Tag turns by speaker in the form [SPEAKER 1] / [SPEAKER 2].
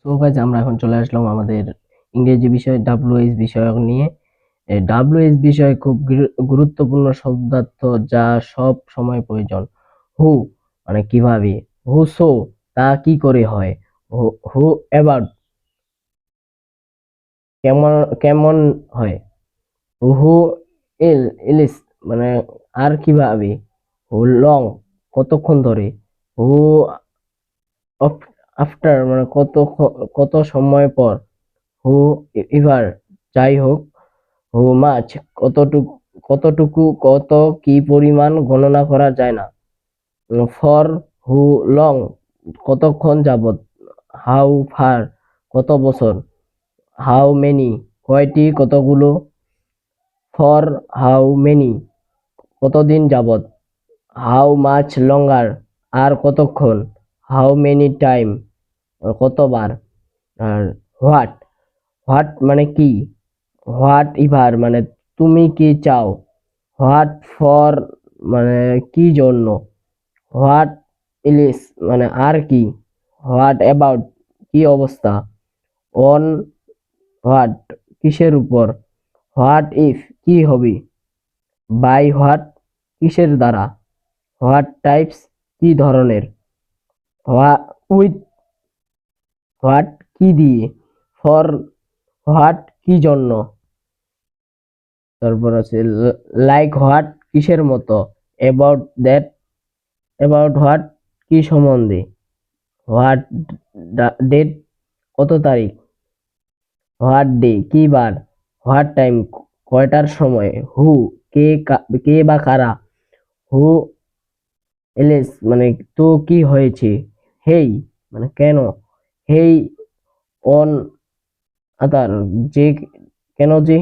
[SPEAKER 1] তো গাইজ আমরা এখন চলে আসলাম আমাদের ইংরেজি বিষয় WH বিষয়ক নিয়ে। WH বিষয় খুব গুরুত্বপূর্ণ শব্দার্থ যা সব সময় প্রয়োজন। হু মানে কিভাবে, হু সো তা কি করে হয়, হু অ্যাবাউট কেমন কেমন হয়, হু ইলিস মানে আর কিভাবে, হু লং কতক্ষণ ধরে, হু আফটার মানে কত সময় পর, হু এভার যাই হোক, হু মাছ কতটুকু কত কি পরিমাণ গণনা করা যায় না, ফর হু লং কতক্ষণ যাবত, হাউ ফার কত বছর, হাউ মেনি কয়টি কতগুলো, ফর হাউ মেনি কতদিন যাবত, হাউ মাচ লঙ্গার আর কতক্ষণ, হাউ মেনি টাইম কতবার। আর হোয়াট হোয়াট মানে কি, হোয়াট ইভার মানে তুমি কি চাও, হোয়াট ফর মানে কি জন্য, হোয়াট ইলিস মানে আর কি, হোয়াট অ্যাবাউট কি অবস্থা, অন হোয়াট কিসের উপর, হোয়াট ইফ কি হবে, বাই হোয়াট কিসের দ্বারা, হোয়াট টাইপস কি ধরনের, উইথ হোয়াট কি দিয়ে, ফর হোয়াট কি জন্য। তারপর আছে লাইক হোয়াট কিসের মতো, অ্যাবাউট দ্যাট অ্যাবাউট হোয়াট কি সম্বন্ধে, হোয়াট ডেট কত তারিখ, হোয়াট ডে কি বার, হোয়াট টাইম কয়টার সময়, হু কে বা কারা, হু এলএস মানে তো কি হয়েছে, হেই মানে কেন, হেই অন আদার যে কেন যে।